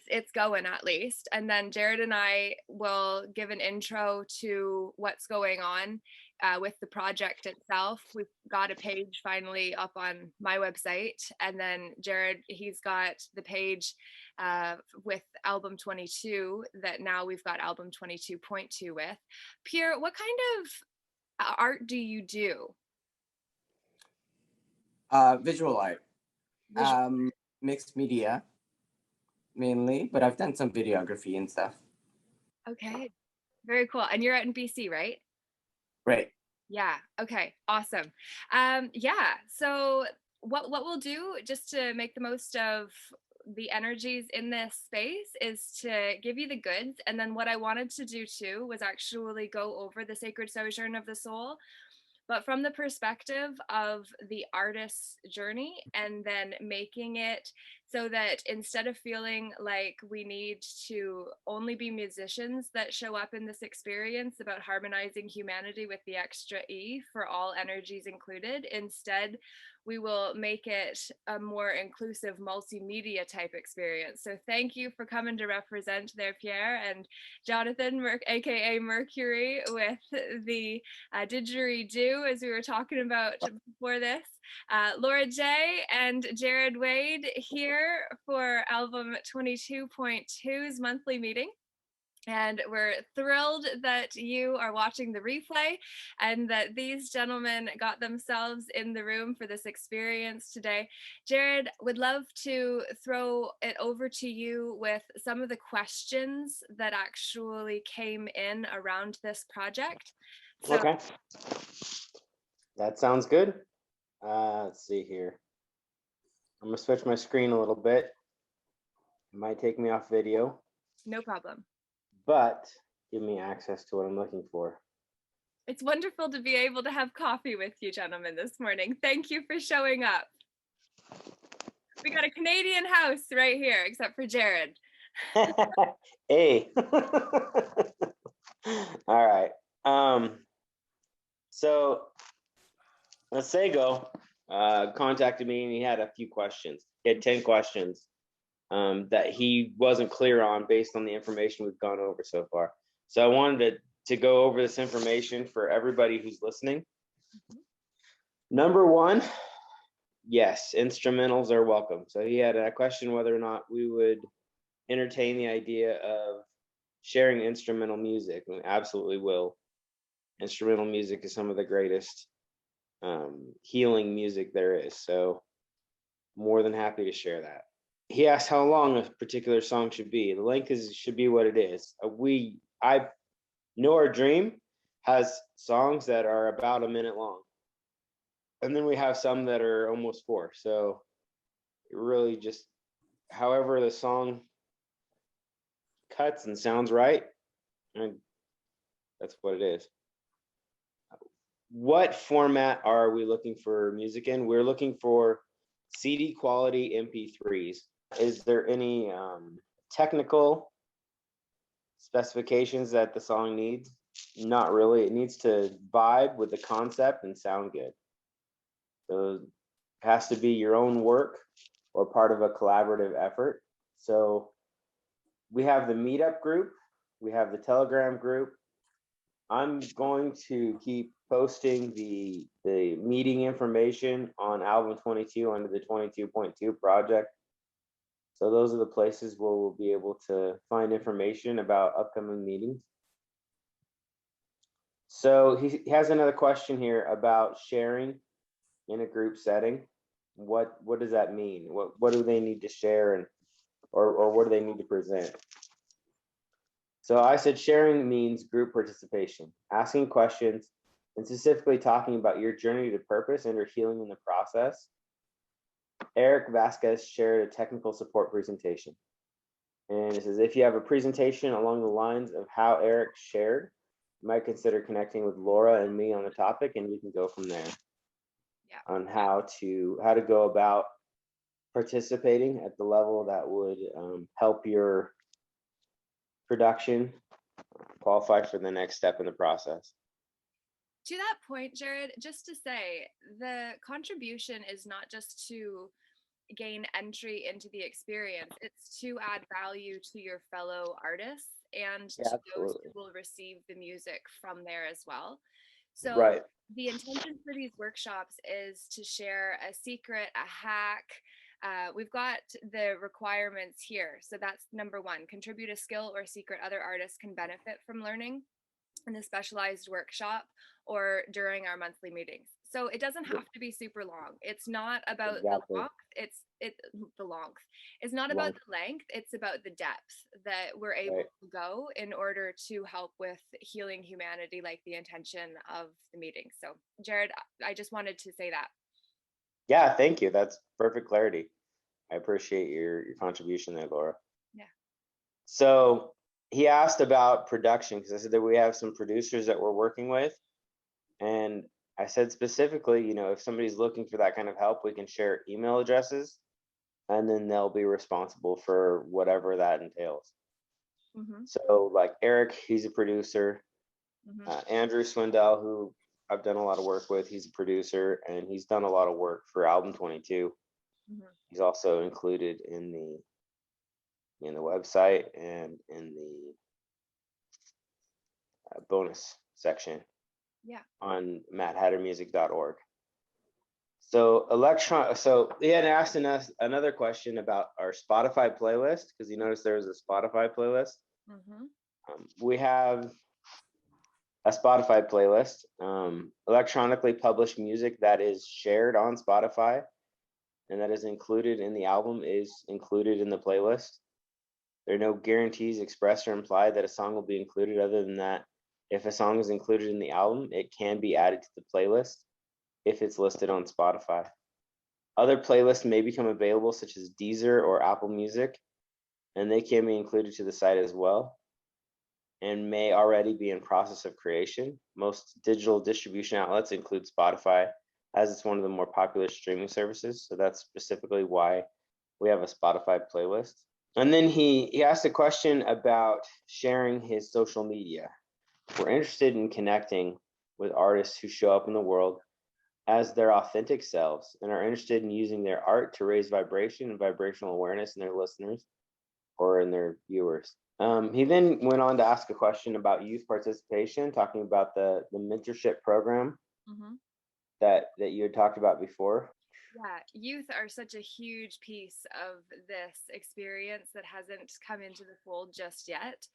It's going at least. And then Jared and I will give an intro to what's going on with the project itself. We've got a page finally up on my website, and then Jared, he's got the page with album 22 that now we've got album 22.2 with. Pierre, what kind of art do you do? Visual art, mixed media mainly, but I've done some videography and stuff. Okay, very cool. And you're out in BC, right? Right. Yeah. Okay. Awesome. Yeah. So what we'll do just to make the most of the energies in this space is to give you the goods. And then what I wanted to do too was actually go over the Sacred Sojourn of the Soul, but from the perspective of the artist's journey, and then making it so that instead of feeling like we need to only be musicians that show up in this experience about harmonizing humanity with the extra E for all energies included, instead we will make it a more inclusive multimedia type experience. So thank you for coming to represent there, Pierre, and Jonathan, aka Mercury, with the didgeridoo, as we were talking about before this. Laura J and Jared Wade here for album 22.2's monthly meeting. And we're thrilled that you are watching the replay and that these gentlemen got themselves in the room for this experience today. Jared, would love to throw it over to you with some of the questions that actually came in around this project. So, okay, that sounds good. Let's see here. I'm gonna switch my screen a little bit. It might take me off video. No problem. But give me access to what I'm looking for. It's wonderful to be able to have coffee with you gentlemen this morning. Thank you for showing up. We got a Canadian house right here, except for Jared. Hey. All right. So Sego contacted me and he had a few questions. He had 10 questions that he wasn't clear on based on the information we've gone over so far. So I wanted to go over this information for everybody who's listening. Number one, yes, instrumentals are welcome. So he had a question whether or not we would entertain the idea of sharing instrumental music. We absolutely will. Instrumental music is some of the greatest healing music there is. So more than happy to share that. He asked how long a particular song should be. The length should be what it is. I Know Our Dream has songs that are about a minute long. And then we have some that are almost 4. So it really just, however the song cuts and sounds right, and that's what it is. What format are we looking for music in? We're looking for CD quality MP3s. Is there any technical specifications that the song needs? Not really. It needs to vibe with the concept and sound good. So it has to be your own work or part of a collaborative effort. So we have the meetup group, we have the Telegram group. I'm going to keep posting the meeting information on album 22 under the 22.2 project. So those are the places where we'll be able to find information about upcoming meetings. So he has another question here about sharing in a group setting. What does that mean? What do they need to share, and or what do they need to present? So I said sharing means group participation, asking questions, and specifically talking about your journey to purpose and your healing in the process. Eric Vasquez shared a technical support presentation. And it says, if you have a presentation along the lines of how Eric shared, you might consider connecting with Laura and me on the topic, and we can go from there. Yeah. On how to go about participating at the level that would help your production qualify for the next step in the process. To that point, Jared, just to say, the contribution is not just to gain entry into the experience. It's to add value to your fellow artists and Yeah, to those absolutely. who will receive the music from there as well. So Right. the intention for these workshops is to share a secret, a hack. We've got the requirements here. So that's number one: contribute a skill or secret other artists can benefit from learning in a specialized workshop or during our monthly meetings. So it doesn't have to be super long. It's not about the Exactly. length. The length. It's not about Long. the length. It's about the depth that we're able Right. to go in order to help with healing humanity, like the intention of the meeting. So, Jared, I just wanted to say that. Yeah, thank you. That's perfect clarity. I appreciate your contribution there, Laura. Yeah. So he asked about production because I said that we have some producers that we're working with. And I said specifically, you know, if somebody's looking for that kind of help, we can share email addresses and then they'll be responsible for whatever that entails. Mm-hmm. So, like Eric, he's a producer. Mm-hmm. Andrew Swindell, who I've done a lot of work with, he's a producer and he's done a lot of work for Album 22. Mm-hmm. He's also included in the website and in the bonus section Yeah. on matthattermusic.org. So he had asked us another question about our Spotify playlist because he noticed there was a Spotify playlist. Mm-hmm. We have a Spotify playlist, electronically published music that is shared on Spotify and that is included in the album is included in the playlist. There are no guarantees expressed or implied that a song will be included other than that if a song is included in the album, it can be added to the playlist if it's listed on Spotify. Other playlists may become available, such as Deezer or Apple Music, and they can be included to the site as well and may already be in process of creation. Most digital distribution outlets include Spotify, as it's one of the more popular streaming services. So that's specifically why we have a Spotify playlist. And then he asked a question about sharing his social media. If we're interested in connecting with artists who show up in the world as their authentic selves and are interested in using their art to raise vibration and vibrational awareness in their listeners or in their viewers. He then went on to ask a question about youth participation, talking about the mentorship program Mm-hmm. that you had talked about before. Yeah, youth are such a huge piece of this experience that hasn't come into the fold just yet.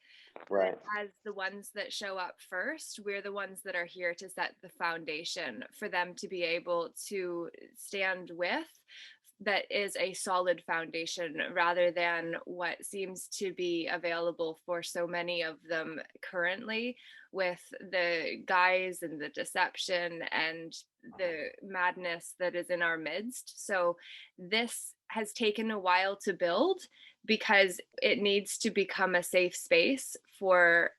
Right. But as the ones that show up first, we're the ones that are here to set the foundation for them to be able to stand with. That is a solid foundation rather than what seems to be available for so many of them currently, with the guise and the deception and the madness that is in our midst. So this has taken a while to build because it needs to become a safe space for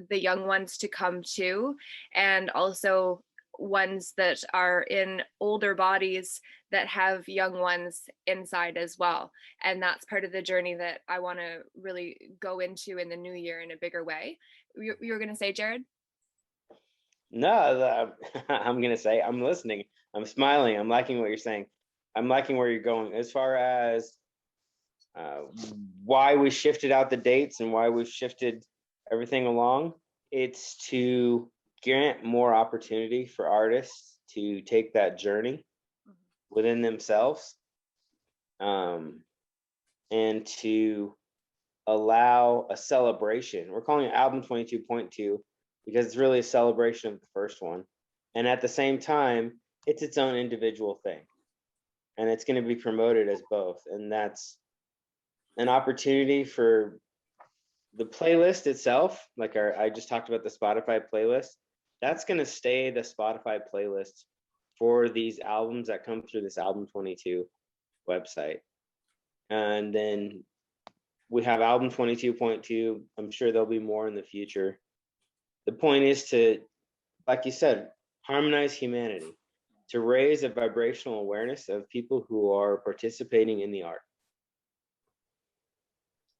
the young ones to come to, and also ones that are in older bodies that have young ones inside as well. And that's part of the journey that I want to really go into in the new year in a bigger way. You were going to say, Jared? No, I'm going to say I'm listening. I'm smiling. I'm liking what you're saying. I'm liking where you're going. As far as why we shifted out the dates and why we've shifted everything along, it's to grant more opportunity for artists to take that journey within themselves, and to allow a celebration. We're calling it Album 22.2 because it's really a celebration of the first one. And at the same time, it's its own individual thing. And it's going to be promoted as both. And that's an opportunity for the playlist itself. Like I just talked about the Spotify playlist. That's going to stay the Spotify playlist for these albums that come through this Album 22 website. And then we have Album 22.2. I'm sure there'll be more in the future. The point is to, like you said, harmonize humanity, to raise a vibrational awareness of people who are participating in the art.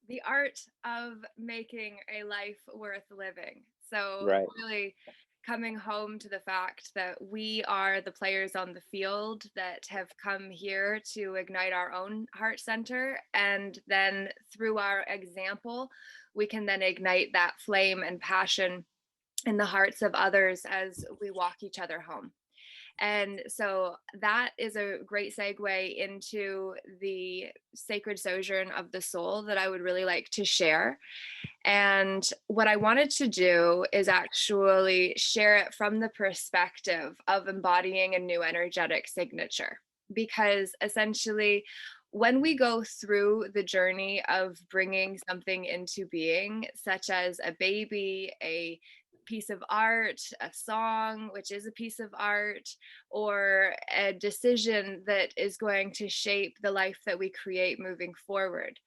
The art of making a life worth living. So Right. really, coming home to the fact that we are the players on the field that have come here to ignite our own heart center. And then through our example, we can then ignite that flame and passion in the hearts of others as we walk each other home. And so that is a great segue into the Sacred Sojourn of the Soul that I would really like to share. And what I wanted to do is actually share it from the perspective of embodying a new energetic signature. Because essentially, when we go through the journey of bringing something into being, such as a baby, a piece of art, a song, which is a piece of art, or a decision that is going to shape the life that we create moving forward,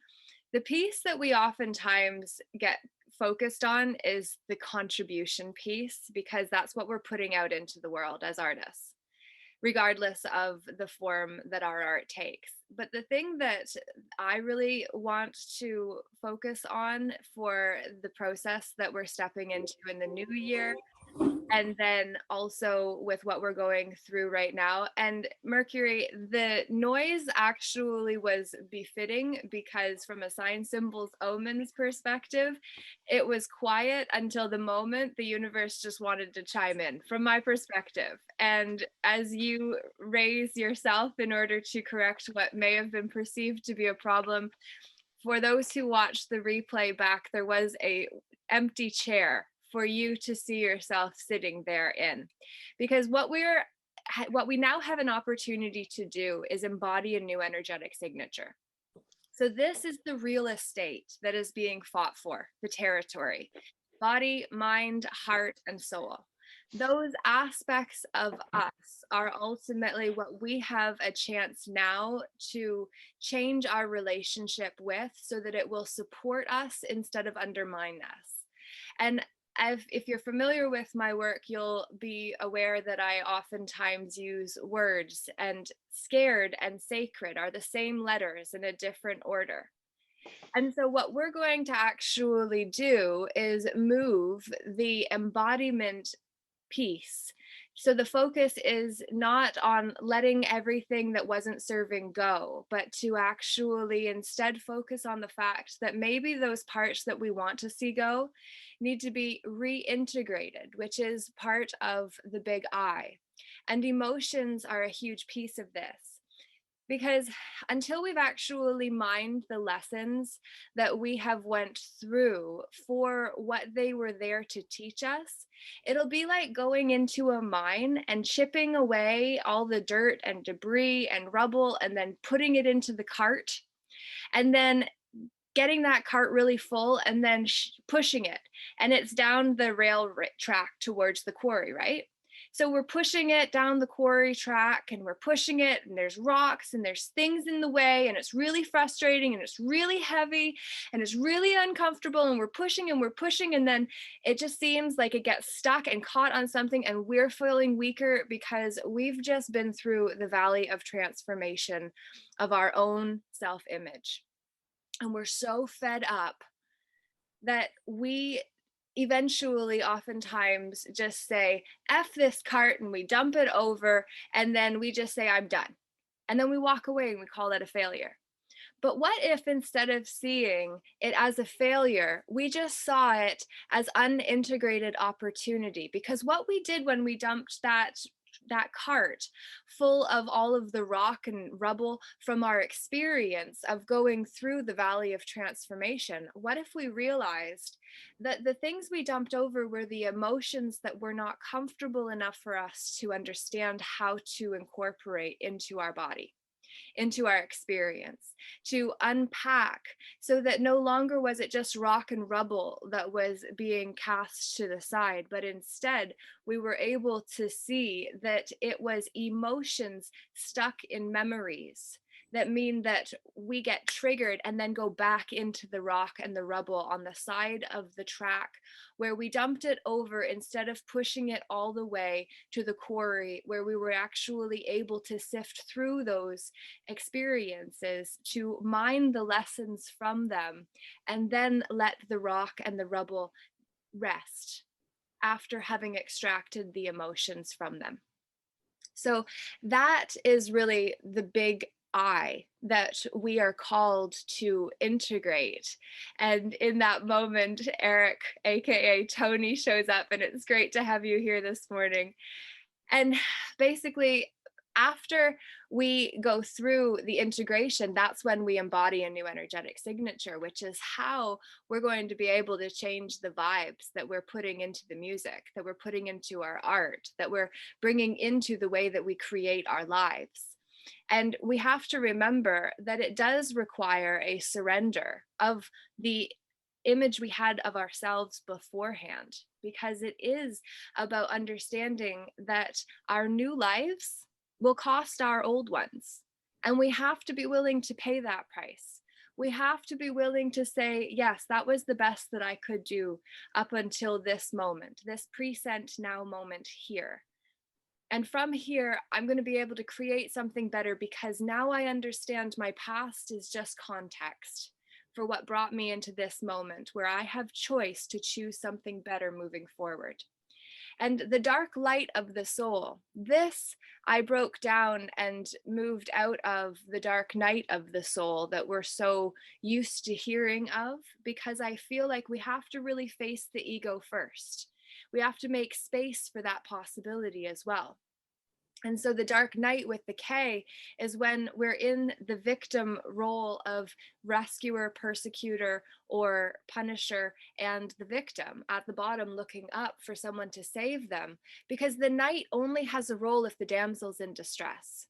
the piece that we oftentimes get focused on is the contribution piece, because that's what we're putting out into the world as artists, regardless of the form that our art takes. But the thing that I really want to focus on for the process that we're stepping into in the new year, and then also with what we're going through right now. And Mercury, the noise actually was befitting, because from a sign symbols omens perspective, it was quiet until the moment the universe just wanted to chime in, from my perspective. And as you raise yourself in order to correct what may have been perceived to be a problem, for those who watched the replay back, there was a empty chair for you to see yourself sitting there in. Because what we now have an opportunity to do is embody a new energetic signature. So this is the real estate that is being fought for, the territory: body, mind, heart, and soul. Those aspects of us are ultimately what we have a chance now to change our relationship with, so that it will support us instead of undermine us. And if you're familiar with my work, you'll be aware that I oftentimes use words, and scared and sacred are the same letters in a different order. And so what we're going to actually do is move the embodiment piece. So the focus is not on letting everything that wasn't serving go, but to actually instead focus on the fact that maybe those parts that we want to see go need to be reintegrated, which is part of the big I. And emotions are a huge piece of this. Because until we've actually mined the lessons that we have went through for what they were there to teach us, it'll be like going into a mine and chipping away all the dirt and debris and rubble, and then putting it into the cart, and then getting that cart really full, and then pushing it, and it's down the rail track towards the quarry, right? So we're pushing it down the quarry track, and we're pushing it, and there's rocks and there's things in the way, and it's really frustrating, and it's really heavy, and it's really uncomfortable, and we're pushing and we're pushing, and then it just seems like it gets stuck and caught on something, and we're feeling weaker because we've just been through the valley of transformation of our own self-image. And we're so fed up that we eventually oftentimes just say, F this cart, and we dump it over, and then we just say, I'm done. And then we walk away and we call that a failure. But what if instead of seeing it as a failure, we just saw it as unintegrated opportunity? Because what we did when we dumped that cart full of all of the rock and rubble from our experience of going through the valley of transformation, what if we realized that the things we dumped over were the emotions that were not comfortable enough for us to understand how to incorporate into our body, into our experience, to unpack, so that no longer was it just rock and rubble that was being cast to the side, but instead we were able to see that it was emotions stuck in memories that mean that we get triggered and then go back into the rock and the rubble on the side of the track where we dumped it over, instead of pushing it all the way to the quarry where we were actually able to sift through those experiences, to mine the lessons from them, and then let the rock and the rubble rest after having extracted the emotions from them. So that is really the big I that we are called to integrate. And in that moment, Eric, aka Tony, shows up, and it's great to have you here this morning. And basically, after we go through the integration, that's when we embody a new energetic signature, which is how we're going to be able to change the vibes that we're putting into the music, that we're putting into our art, that we're bringing into the way that we create our lives. And we have to remember that it does require a surrender of the image we had of ourselves beforehand, because it is about understanding that our new lives will cost our old ones. And we have to be willing to pay that price. We have to be willing to say, yes, that was the best that I could do up until this moment, this present now moment here. And from here, I'm going to be able to create something better, because now I understand my past is just context for what brought me into this moment where I have choice to choose something better moving forward. And the dark light of the soul, this I broke down and moved out of the dark night of the soul that we're so used to hearing of, because I feel like we have to really face the ego first. We have to make space for that possibility as well. And so the dark night with the K is when we're in the victim role of rescuer, persecutor, or punisher, and the victim at the bottom looking up for someone to save them, because the knight only has a role if the damsel's in distress.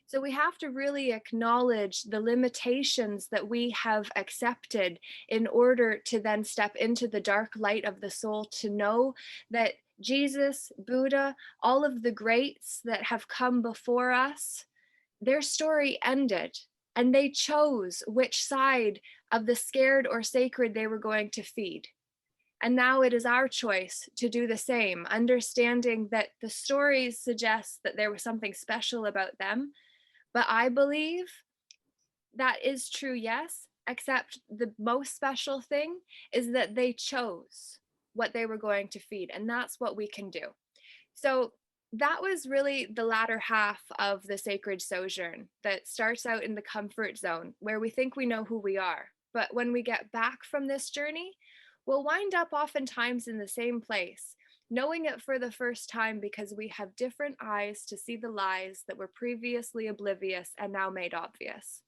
So we have to really acknowledge the limitations that we have accepted in order to then step into the dark light of the soul, to know that Jesus, Buddha, all of the greats that have come before us, their story ended, and they chose which side of the scared or sacred they were going to feed. And now it is our choice to do the same, understanding that the stories suggest that there was something special about them. But I believe that is true, yes, except the most special thing is that they chose what they were going to feed, and that's what we can do. So that was really the latter half of the Sacred Sojourn, that starts out in the comfort zone where we think we know who we are. But when we get back from this journey, we'll wind up oftentimes in the same place, knowing it for the first time, because we have different eyes to see the lies that were previously oblivious and now made obvious.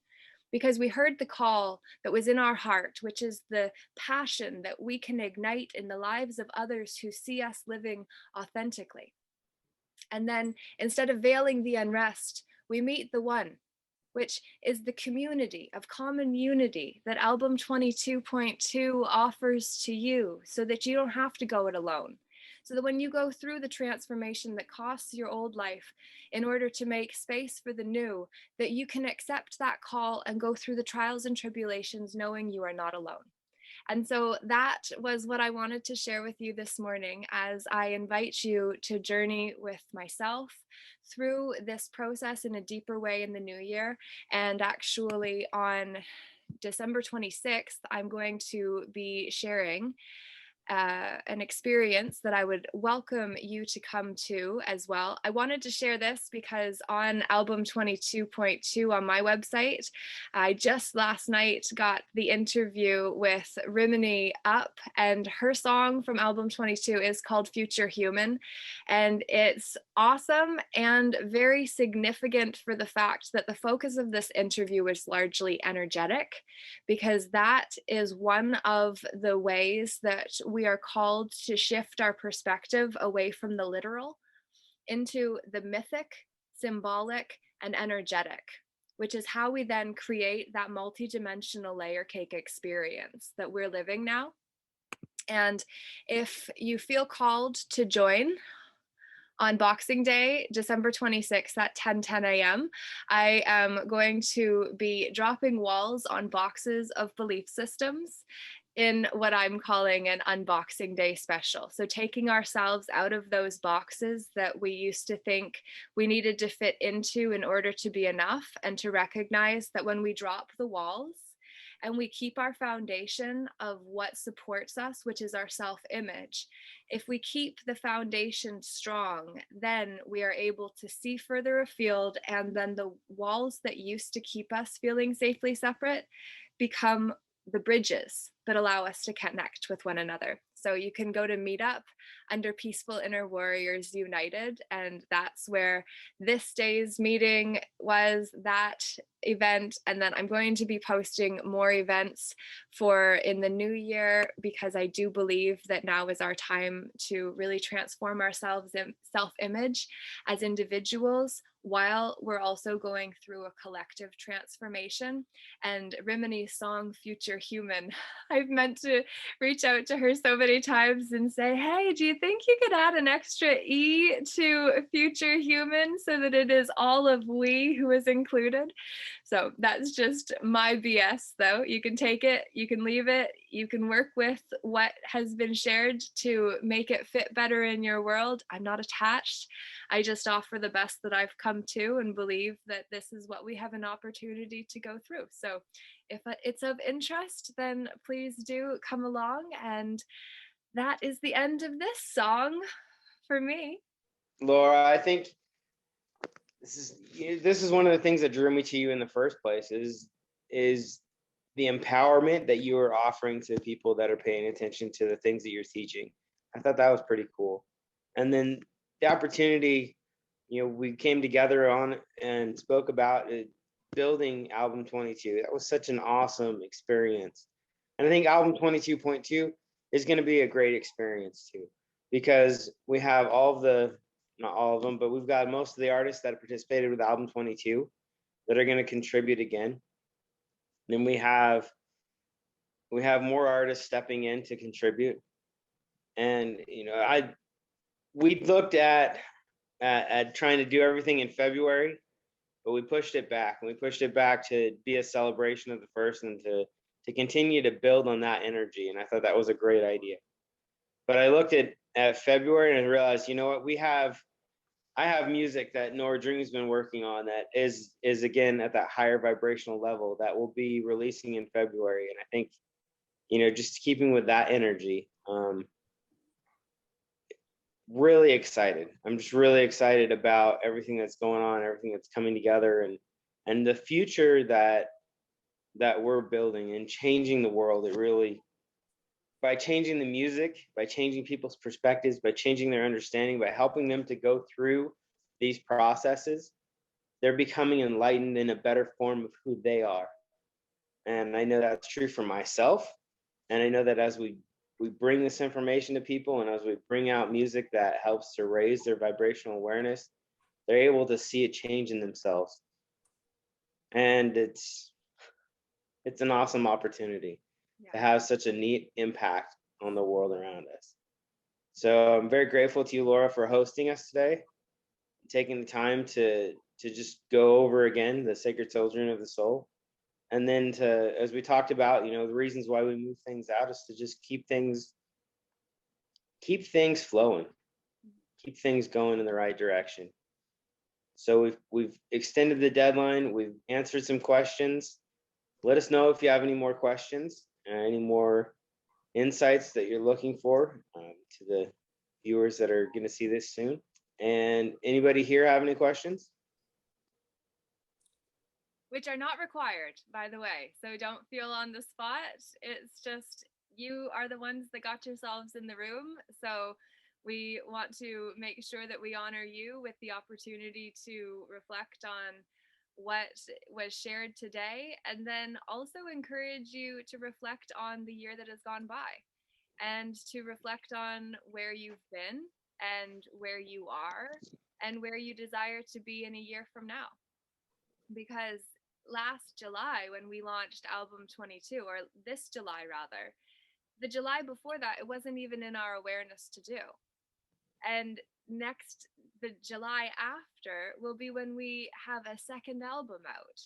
Because we heard the call that was in our heart, which is the passion that we can ignite in the lives of others who see us living authentically. And then instead of veiling the unrest, we meet the one, which is the community of common unity that Album 22.2 offers to you, so that you don't have to go it alone. So that when you go through the transformation that costs your old life in order to make space for the new, that you can accept that call and go through the trials and tribulations knowing you are not alone. And so that was what I wanted to share with you this morning, as I invite you to journey with myself through this process in a deeper way in the new year. And actually, on December 26th, I'm going to be sharing an experience that I would welcome you to come to as well. I wanted to share this because on Album 22.2 on my website, I just last night got the interview with Rimini Up, and her song from Album 22 is called Future Human. And it's awesome and very significant for the fact that the focus of this interview is largely energetic, because that is one of the ways that we are called to shift our perspective away from the literal into the mythic, symbolic, and energetic, which is how we then create that multidimensional layer cake experience that we're living now. And if you feel called to join on Boxing Day, December 26th at 10 a.m., I am going to be dropping walls on boxes of belief systems in what I'm calling an Unboxing Day special. So taking ourselves out of those boxes that we used to think we needed to fit into in order to be enough, and to recognize that when we drop the walls and we keep our foundation of what supports us, which is our self-image, if we keep the foundation strong, then we are able to see further afield, and then the walls that used to keep us feeling safely separate become the bridges that allow us to connect with one another. So you can go to Meetup under Peaceful Inner Warriors United, and that's where this day's meeting was, that event. And then I'm going to be posting more events for in the new year, because I do believe that now is our time to really transform ourselves in self-image as individuals, while we're also going through a collective transformation. And Rimini's song Future Human, I've meant to reach out to her so many times and say, hey, do you think you could add an extra E to Future Human so that it is all of we who is included? So that's just my BS, though. You can take it, you can leave it, you can work with what has been shared to make it fit better in your world. I'm not attached. I just offer the best that I've come to and believe that this is what we have an opportunity to go through. So if it's of interest, then please do come along. And that is the end of this song for me. Laura, I think this is one of the things that drew me to you in the first place, is the empowerment that you are offering to people that are paying attention to the things that you're teaching. I thought that was pretty cool. And then the opportunity, we came together on and spoke about it, building album 22. That was such an awesome experience. And I think album 22.2 is going to be a great experience too, because we have not all of them, but we've got most of the artists that participated with album 22 that are going to contribute again. Then we have more artists stepping in to contribute. And we looked at trying to do everything in February, but we pushed it back. And we pushed it back to be a celebration of the first, and to continue to build on that energy. And I thought that was a great idea. But I looked at February and I realized, you know what, I have music that Nora Dream's been working on that is again at that higher vibrational level that will be releasing in February. And I think, just keeping with that energy, really excited. I'm just really excited about everything that's going on, everything that's coming together, and the future that we're building and changing the world. It really, by changing the music, by changing people's perspectives, by changing their understanding, by helping them to go through these processes, they're becoming enlightened in a better form of who they are. And I know that's true for myself. And I know that as we bring this information to people, and as we bring out music that helps to raise their vibrational awareness, they're able to see a change in themselves. And it's an awesome opportunity to have such a neat impact on the world around us. So I'm very grateful to you, Laura, for hosting us today, taking the time to just go over again the Sacred Sojourn of the Soul. And then as we talked about, the reasons why we move things out is to just keep things flowing, keep things going in the right direction. So we've extended the deadline. We've answered some questions. Let us know if you have any more questions, any more insights that you're looking for, to the viewers that are going to see this soon. And anybody here have any questions? Which are not required, by the way. So don't feel on the spot. It's just, you are the ones that got yourselves in the room. So we want to make sure that we honor you with the opportunity to reflect on what was shared today, and then also encourage you to reflect on the year that has gone by, and to reflect on where you've been and where you are and where you desire to be in a year from now. Because last July, when we launched album 22, or this July rather, the July before that, it wasn't even in our awareness to do. And the July after will be when we have a second album out.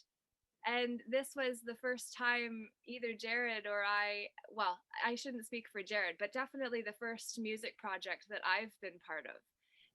And this was the first time either Jared or well, I shouldn't speak for Jared, but definitely the first music project that I've been part of,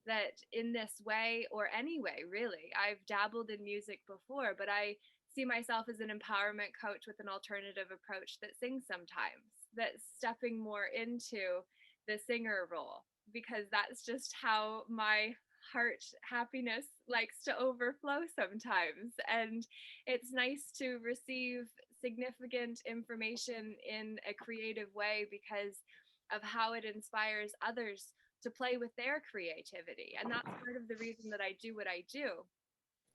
that in this way, or any way really, I've dabbled in music before, but I see myself as an empowerment coach with an alternative approach that sings sometimes, that's stepping more into the singer role, because that's just how my heart happiness likes to overflow sometimes. And it's nice to receive significant information in a creative way because of how it inspires others to play with their creativity. And that's part of the reason that I do what I do.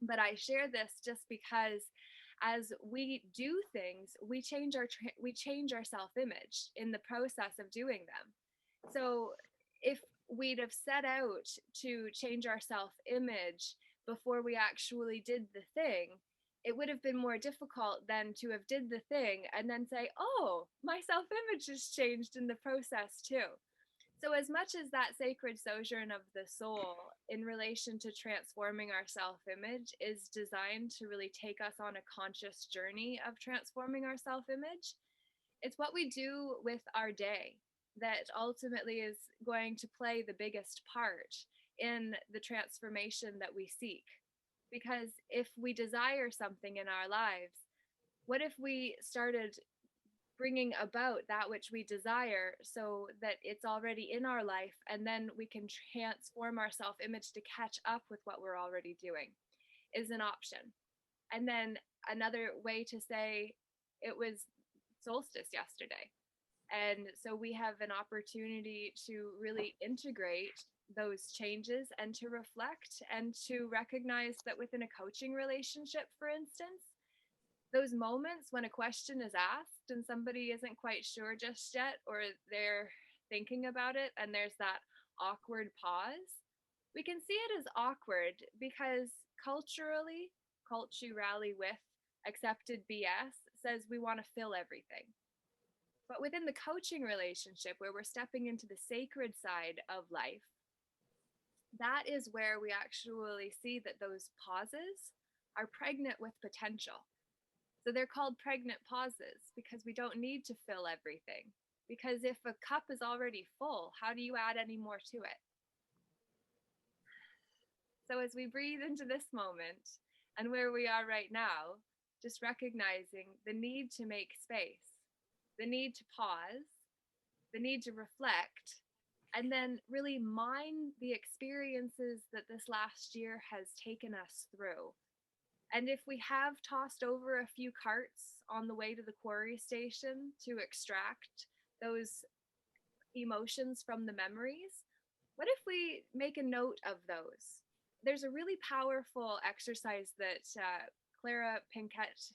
But I share this just because as we do things, we change our self-image in the process of doing them. So if we'd have set out to change our self-image before we actually did the thing, it would have been more difficult than to have did the thing and then say, oh, my self-image has changed in the process too. So, as much as that sacred sojourn of the soul in relation to transforming our self image is designed to really take us on a conscious journey of transforming our self image, it's what we do with our day that ultimately is going to play the biggest part in the transformation that we seek. Because if we desire something in our lives, what if we started bringing about that which we desire so that it's already in our life, and then we can transform our self image to catch up with what we're already doing is an option. And then another way to say, it was solstice yesterday. And so we have an opportunity to really integrate those changes and to reflect and to recognize that within a coaching relationship, for instance, those moments when a question is asked and somebody isn't quite sure just yet, or they're thinking about it and there's that awkward pause, we can see it as awkward because culturally, culturally with accepted BS says we want to fill everything. But within the coaching relationship, where we're stepping into the sacred side of life, that is where we actually see that those pauses are pregnant with potential. So they're called pregnant pauses because we don't need to fill everything. Because if a cup is already full, how do you add any more to it? So as we breathe into this moment and where we are right now, just recognizing the need to make space, the need to pause, the need to reflect, and then really mine the experiences that this last year has taken us through. And if we have tossed over a few carts on the way to the quarry station to extract those emotions from the memories, what if we make a note of those? There's a really powerful exercise that Clara Pinkett,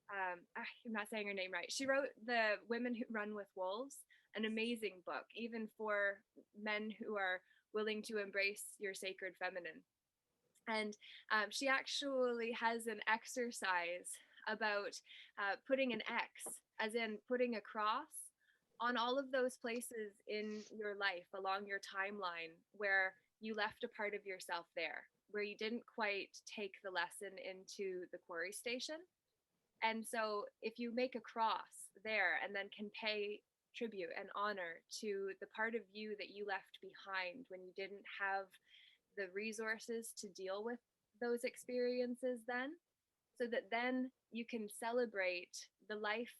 I'm not saying her name right, she wrote The Women Who Run with Wolves, an amazing book, even for men who are willing to embrace your sacred feminine. And she actually has an exercise about putting an X, as in putting a cross, on all of those places in your life along your timeline where you left a part of yourself there, where you didn't quite take the lesson into the quarry station. And so if you make a cross there and then can pay tribute and honor to the part of you that you left behind when you didn't have the resources to deal with those experiences then, so that then you can celebrate the life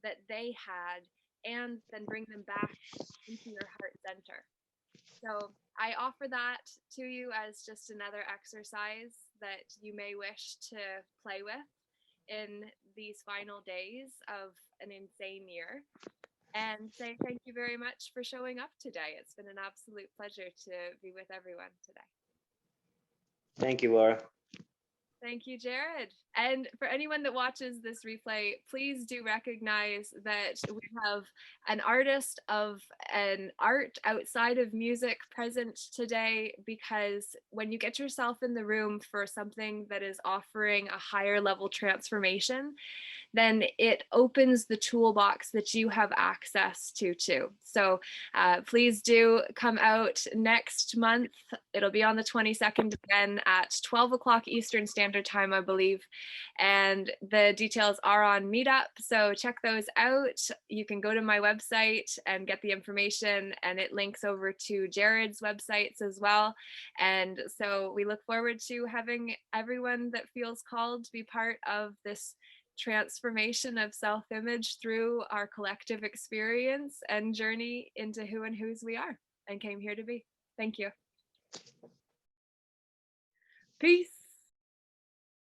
that they had and then bring them back into your heart center. So I offer that to you as just another exercise that you may wish to play with in these final days of an insane year, and say thank you very much for showing up today. It's been an absolute pleasure to be with everyone today. Thank you, Laura. Thank you, Jared. And for anyone that watches this replay, please do recognize that we have an artist of an art outside of music present today, because when you get yourself in the room for something that is offering a higher level transformation, then it opens the toolbox that you have access to too. So please do come out next month. It'll be on the 22nd again at 12 o'clock Eastern Standard Time, I believe. And the details are on Meetup, so check those out. You can go to my website and get the information, and it links over to Jared's websites as well. And so we look forward to having everyone that feels called to be part of this transformation of self-image through our collective experience and journey into who and whose we are and came here to be. Thank you. Peace.